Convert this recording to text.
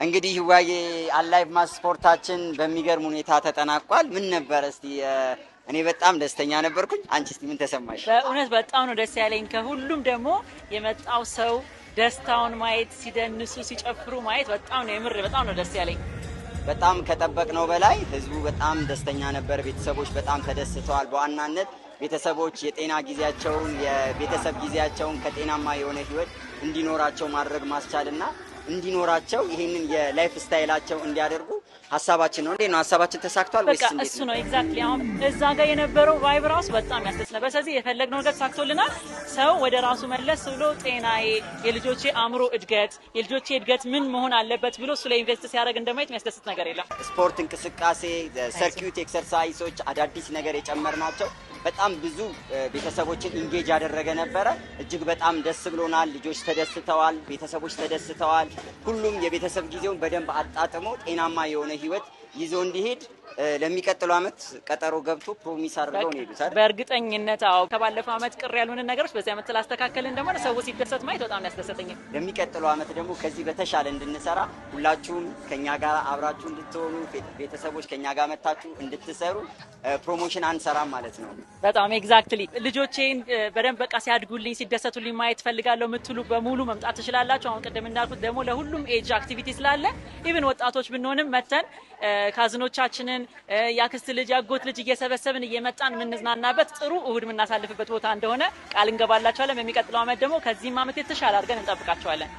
እንግዲህ ዋዬ አላይቭ ማስ ስፖርታችን በሚገርም ሁኔታ ተጠናቋል። ምን ነበር እስቲ? እኔ በጣም ደስተኛ ነበርኩኝ። አንቺ እስቲ ምን ተሰማሽ? በእውነት በጣም ነው ደስ ያለኝ። ከሁሉም ደግሞ የመጣው ሰው ደስታውን ማየት፣ ሲደንሱ ሲጨፍሩ ማየት በጣም ነው የምር በጣም ነው ደስ ያለኝ። በጣም ከጠበቅነው በላይ ህዝቡ በጣም ደስተኛ ነበር። ቤተሰቦች በጣም ተደስተዋል። በዋናነት ቤተሰቦች የጤና ጊዜያቸውን የቤተሰብ ጊዜያቸውን ከጤናማ የሆነ ህይወት እንዲኖራቸው ማድረግ ማስቻልና እንዲኖራቸው ይሄንን የላይፍ ስታይላቸው እንዲያደርጉ ሀሳባችን ነው። እንዴት ነው ሀሳባችን ተሳክቷል ወይስ እንዴት ነው? እሱ ነው ኤግዛክትሊ። አሁን እዛ ጋር የነበረው ቫይብ ራሱ በጣም ያስደስት ነበር። ስለዚህ የፈለግነው ነገር ተሳክቶልናል። ሰው ወደ ራሱ መለስ ብሎ ጤናዬ፣ የልጆቼ አእምሮ እድገት፣ የልጆቼ እድገት ምን መሆን አለበት ብሎ እሱ ላይ ኢንቨስት ሲያደርግ እንደማየት የሚያስደስት ነገር የለም። ስፖርት እንቅስቃሴ፣ ሰርኪዩት ኤክሰርሳይሶች፣ አዳዲስ ነገር የጨመርናቸው በጣም ብዙ ቤተሰቦችን ኢንጌጅ ያደረገ ነበረ። እጅግ በጣም ደስ ብሎናል። ልጆች ተደስተዋል፣ ቤተሰቦች ተደስተዋል። ሁሉም የቤተሰብ ጊዜውን በደንብ አጣጥሞ ጤናማ የሆነ ህይወት ይዞ እንዲሄድ ለሚቀጥለው አመት ቀጠሮ ገብቶ ፕሮሚስ አድርገው ነው ሄዱት አይደል? በእርግጠኝነት አዎ። ከባለፈው አመት ቅር ያሉን ነገሮች በዚህ አመት ስላስተካከልን ደግሞ ሰው ሲደሰት ማየት በጣም ያስደሰተኝ። ለሚቀጥለው አመት ደግሞ ከዚህ በተሻለ እንድንሰራ ሁላችሁም ከኛ ጋር አብራችሁ እንድትሆኑ ቤተሰቦች ከኛ ጋር መታችሁ እንድትሰሩ ፕሮሞሽን አንሰራም ማለት ነው። በጣም ኤግዛክትሊ። ልጆቼን በደንብ በቃ ሲያድጉልኝ ሲደሰቱልኝ ማየት ፈልጋለሁ የምትሉ በሙሉ መምጣት ትችላላችሁ። አሁን ቅድም እንዳልኩት ደግሞ ለሁሉም ኤጅ አክቲቪቲ ስላለ ኢቭን ወጣቶች ብንሆንም መተን ካዝኖቻችንን ያክስት ልጅ ያጎት ልጅ እየሰበሰብን እየመጣን የምንዝናናበት ጥሩ እሁድ የምናሳልፍበት ቦታ እንደሆነ ቃል እንገባላችኋለን። በሚቀጥለው አመት ደግሞ ከዚህም አመት የተሻለ አድርገን እንጠብቃችኋለን።